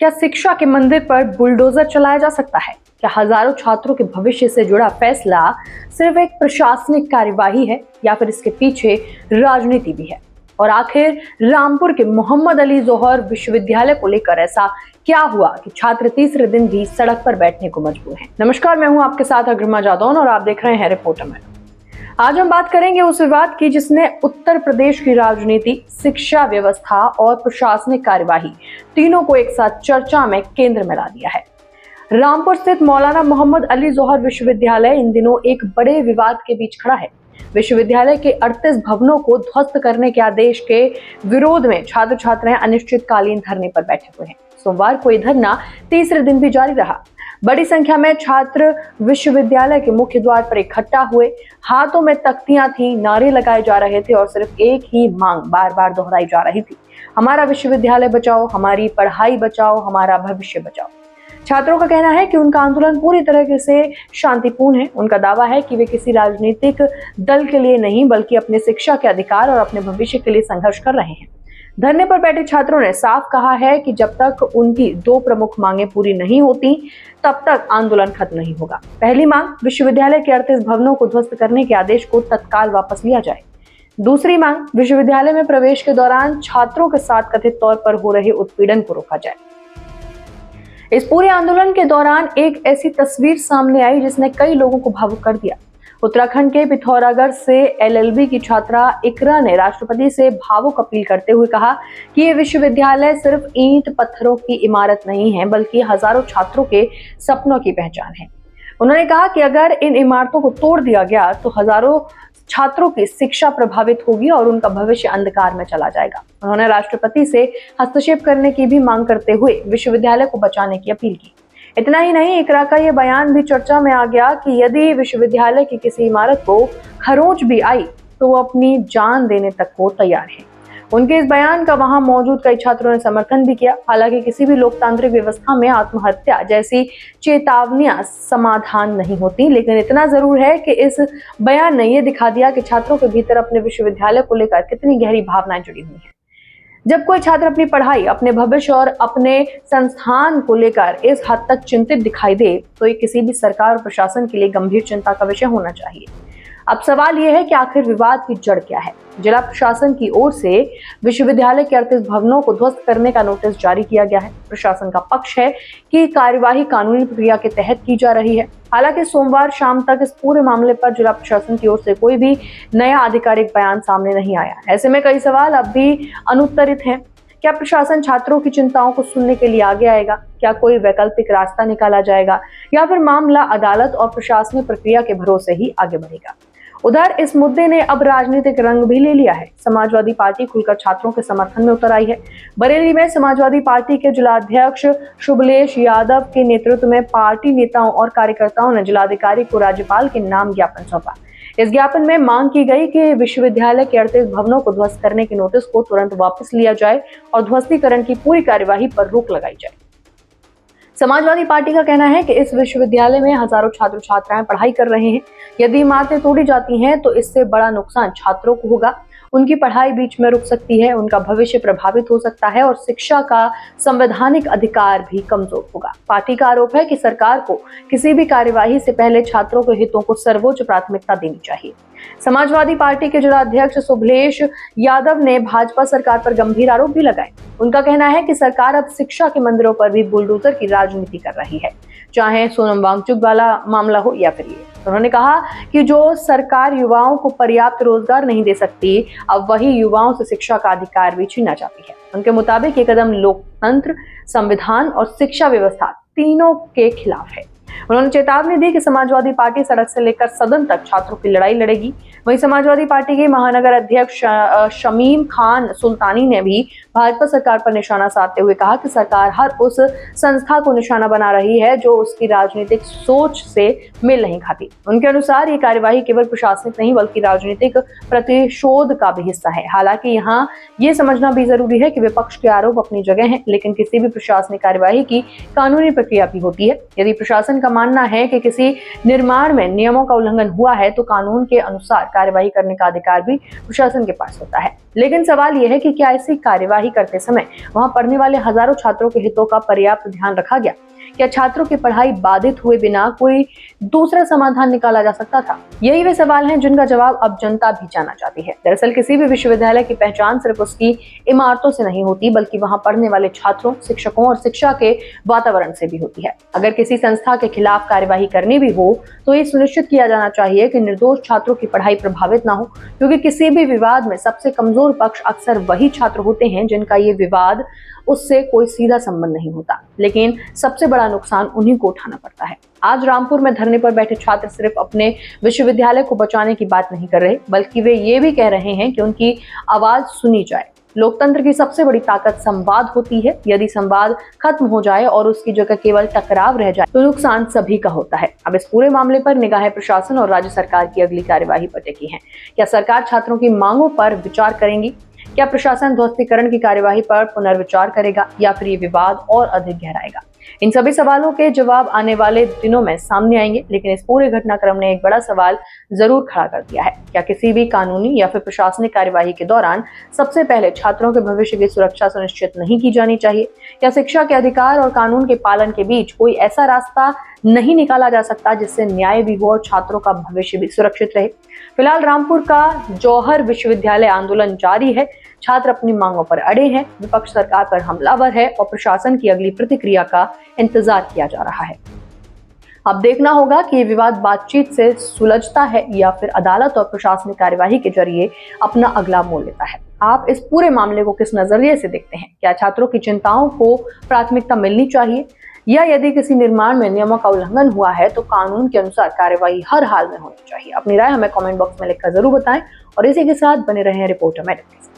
क्या शिक्षा के मंदिर पर बुलडोजर चलाया जा सकता है? क्या हजारों छात्रों के भविष्य से जुड़ा फैसला सिर्फ एक प्रशासनिक कार्यवाही है या फिर इसके पीछे राजनीति भी है? और आखिर रामपुर के मोहम्मद अली जोहर विश्वविद्यालय को लेकर ऐसा क्या हुआ कि छात्र तीसरे दिन भी सड़क पर बैठने को मजबूर हैं? नमस्कार, मैं हूं आपके साथ अग्रिमा जादौन और आप देख रहे हैं रिपोर्टर मैन। आज हम बात करेंगे उस विवाद की जिसने उत्तर प्रदेश की राजनीति, शिक्षा व्यवस्था और प्रशासनिक कार्यवाही तीनों को एक साथ चर्चा में केंद्र में ला दिया है। रामपुर स्थित मौलाना मोहम्मद अली जोहर विश्वविद्यालय इन दिनों एक बड़े विवाद के बीच खड़ा है। विश्वविद्यालय के 38 भवनों को ध्वस्त करने के आदेश के विरोध में छात्र छात्राएं अनिश्चितकालीन धरने पर बैठे हुए हैं। सोमवार को यह धरना तीसरे दिन भी जारी रहा। बड़ी संख्या में छात्र विश्वविद्यालय के मुख्य द्वार पर इकट्ठा हुए, हाथों में तख्तियां थी, नारे लगाए जा रहे थे और सिर्फ एक ही मांग बार बार दोहराई जा रही थी, हमारा विश्वविद्यालय बचाओ, हमारी पढ़ाई बचाओ, हमारा भविष्य बचाओ। छात्रों का कहना है कि उनका आंदोलन पूरी तरह से शांतिपूर्ण है। उनका दावा है कि वे किसी राजनीतिक दल के लिए नहीं बल्कि अपने शिक्षा के अधिकार और अपने भविष्य के लिए संघर्ष कर रहे हैं। धरने पर बैठे छात्रों ने साफ कहा है कि जब तक उनकी दो प्रमुख मांगें पूरी नहीं होती तब तक आंदोलन खत्म नहीं होगा। पहली मांग, विश्वविद्यालय के 38 भवनों को ध्वस्त करने के आदेश को तत्काल वापस लिया जाए। दूसरी मांग, विश्वविद्यालय में प्रवेश के दौरान छात्रों के साथ कथित तौर पर हो रहे उत्पीड़न को रोका जाए। इस पूरे आंदोलन के दौरान एक ऐसी तस्वीर सामने आई जिसने कई लोगों को भावुक कर दिया। उत्तराखंड के पिथौरागढ़ से एलएलबी की छात्रा इकरा ने राष्ट्रपति से भावुक अपील करते हुए कहा कि ये विश्वविद्यालय सिर्फ ईंट पत्थरों की इमारत नहीं है बल्कि हजारों छात्रों के सपनों की पहचान है। उन्होंने कहा कि अगर इन इमारतों को तोड़ दिया गया तो हजारों छात्रों की शिक्षा प्रभावित होगी और उनका भविष्य अंधकार में चला जाएगा। उन्होंने राष्ट्रपति से हस्तक्षेप करने की भी मांग करते हुए विश्वविद्यालय को बचाने की अपील की। इतना ही नहीं, इकरा का ये बयान भी चर्चा में आ गया कि यदि विश्वविद्यालय की किसी इमारत को खरोंच भी आई तो वो अपनी जान देने तक को तैयार है। उनके इस बयान का वहां मौजूद कई छात्रों ने समर्थन भी किया। हालांकि किसी भी लोकतांत्रिक व्यवस्था में आत्महत्या जैसी चेतावनियां समाधान नहीं होती, लेकिन इतना जरूर है कि इस बयान ने यह दिखा दिया कि छात्रों के भीतर अपने विश्वविद्यालय को लेकर कितनी गहरी भावनाएं जुड़ी हुई हैं। जब कोई छात्र अपनी पढ़ाई, अपने भविष्य और अपने संस्थान को लेकर इस हद तक चिंतित दिखाई दे तो ये किसी भी सरकार और प्रशासन के लिए गंभीर चिंता का विषय होना चाहिए। अब सवाल यह है कि आखिर विवाद की जड़ क्या है? जिला प्रशासन की ओर से विश्वविद्यालय के 38 भवनों को ध्वस्त करने का नोटिस जारी किया गया है। प्रशासन का पक्ष है कि कार्यवाही कानूनी प्रक्रिया के तहत की जा रही है। हालांकि सोमवार शाम तक इस पूरे मामले पर जिला प्रशासन की ओर से कोई भी नया आधिकारिक बयान सामने नहीं आया। ऐसे में कई सवाल अब भी अनुत्तरित हैं। क्या प्रशासन छात्रों की चिंताओं को सुनने के लिए आगे आएगा? क्या कोई वैकल्पिक रास्ता निकाला जाएगा या फिर मामला अदालत और प्रशासनिक प्रक्रिया के भरोसे ही आगे बढ़ेगा? उधर इस मुद्दे ने अब राजनीतिक रंग भी ले लिया है। समाजवादी पार्टी खुलकर छात्रों के समर्थन में उतर आई है। बरेली में समाजवादी पार्टी के जिलाध्यक्ष शुभलेश यादव के नेतृत्व में पार्टी नेताओं और कार्यकर्ताओं ने जिलाधिकारी को राज्यपाल के नाम ज्ञापन सौंपा। इस ज्ञापन में मांग की गई कि विश्वविद्यालय के 38 भवनों को ध्वस्त करने के नोटिस को तुरंत वापस लिया जाए और ध्वस्तीकरण की पूरी कार्यवाही पर रोक लगाई जाए। समाजवादी पार्टी का कहना है कि इस विश्वविद्यालय में हजारों छात्र छात्राएं पढ़ाई कर रहे हैं। यदि इमारतें तोड़ी जाती हैं तो इससे बड़ा नुकसान छात्रों को होगा। उनकी पढ़ाई बीच में रुक सकती है, उनका भविष्य प्रभावित हो सकता है और शिक्षा का संवैधानिक अधिकार भी कमजोर होगा। पार्टी का आरोप है कि सरकार को किसी भी कार्यवाही से पहले छात्रों के हितों को सर्वोच्च प्राथमिकता देनी चाहिए। समाजवादी पार्टी के जिलाध्यक्ष शुभलेश यादव ने भाजपा सरकार पर गंभीर आरोप भी लगाए। उनका कहना है कि सरकार अब शिक्षा के मंदिरों पर भी बुलडोजर की राजनीति कर रही है, चाहे सोनम वांगचुक वाला मामला हो या फिर ये। उन्होंने कहा कि जो सरकार युवाओं को पर्याप्त रोजगार नहीं दे सकती, अब वही युवाओं से शिक्षा का अधिकार भी छीनना चाहती है। उनके मुताबिक ये कदम लोकतंत्र, संविधान और शिक्षा व्यवस्था तीनों के खिलाफ है। उन्होंने चेतावनी दी कि समाजवादी पार्टी सड़क से लेकर सदन तक छात्रों की लड़ाई लड़ेगी। वहीं समाजवादी पार्टी के महानगर अध्यक्ष शमीम खान सुल्तानी ने भी भाजपा सरकार पर निशाना साधते हुए कहा कि सरकार हर उस संस्था को निशाना बना रही है जो उसकी राजनीतिक सोच से मेल नहीं खाती। उनके अनुसार ये कार्यवाही केवल प्रशासनिक नहीं बल्कि राजनीतिक प्रतिशोध का भी हिस्सा है। हालांकि यहाँ ये समझना भी जरूरी है कि विपक्ष के आरोप अपनी जगह हैं, लेकिन किसी भी प्रशासनिक कार्यवाही की कानूनी प्रक्रिया भी होती है। यदि प्रशासन का मानना है कि किसी निर्माण में नियमों का उल्लंघन हुआ है तो कानून के अनुसार कार्यवाही करने का अधिकार भी प्रशासन के पास होता है। लेकिन सवाल यह है कि क्या ऐसी कार्यवाही करते समय वहां पढ़ने वाले हजारों छात्रों के हितों का पर्याप्त ध्यान रखा गया? क्या छात्रों की पढ़ाई बाधित हुए बिना कोई दूसरा समाधान निकाला जा सकता था? यही वे सवाल हैं जिनका जवाब अब जनता भी जानना चाहती है। दरअसल किसी भी विश्वविद्यालय की पहचान सिर्फ उसकी इमारतों से नहीं होती, बल्कि वहां पढ़ने वाले छात्रों, शिक्षकों और शिक्षा के वातावरण से भी होती है। अगर किसी संस्था के खिलाफ कार्यवाही करनी भी हो तो ये सुनिश्चित किया जाना चाहिए कि निर्दोष छात्रों की पढ़ाई प्रभावित ना हो, क्योंकि किसी भी विवाद में सबसे कमजोर पक्ष अक्सर वही छात्र होते हैं जिनका ये विवाद उससे कोई सीधा संबंध नहीं होता, लेकिन सबसे बड़ा नुकसान उन्हीं को उठाना पड़ता है। आज रामपुर में धरने पर बैठे छात्र सिर्फ अपने विश्वविद्यालय को बचाने की बात नहीं कर रहे, बल्कि वे ये भी कह रहे हैं कि उनकी आवाज सुनी जाए। लोकतंत्र की सबसे बड़ी ताकत संवाद होती है। यदि संवाद खत्म हो जाए और उसकी जगह केवल टकराव रह जाए तो नुकसान सभी का होता है। अब इस पूरे मामले पर निगाहें प्रशासन और राज्य सरकार की अगली कार्यवाही पर टिकी हैं। क्या सरकार छात्रों की मांगों पर विचार करेंगी? क्या प्रशासन ध्वस्तीकरण की कार्यवाही पर पुनर्विचार करेगा या फिर ये विवाद और अधिक गहराएगा? इन सभी सवालों के जवाब आने वाले दिनों में सामने आएंगे, लेकिन इस पूरे घटनाक्रम ने एक बड़ा सवाल जरूर खड़ा कर दिया है। क्या किसी भी कानूनी या फिर प्रशासनिक कार्यवाही के दौरान सबसे पहले छात्रों के भविष्य की सुरक्षा सुनिश्चित नहीं की जानी चाहिए? क्या शिक्षा के अधिकार और कानून के पालन के बीच कोई ऐसा रास्ता नहीं निकाला जा सकता जिससे न्याय भी हो और छात्रों का भविष्य भी सुरक्षित रहे? फिलहाल रामपुर का जौहर विश्वविद्यालय आंदोलन जारी है। छात्र अपनी मांगों पर अड़े हैं, विपक्ष सरकार पर हमलावर है और प्रशासन की अगली प्रतिक्रिया का इंतजार किया जा रहा है। अब देखना होगा कि ये विवाद बातचीत से सुलझता है या फिर अदालत और प्रशासनिक कार्यवाही के जरिए अपना अगला मोड़ लेता है। आप इस पूरे मामले को किस नजरिए से देखते हैं? क्या छात्रों की चिंताओं को प्राथमिकता मिलनी चाहिए, या यदि किसी निर्माण में नियमों का उल्लंघन हुआ है तो कानून के अनुसार कार्यवाही हर हाल में होनी चाहिए? अपनी राय हमें कमेंट बॉक्स में लिखकर जरूर बताएं और इसी के साथ बने रहें रिपोर्टर मेडिकल।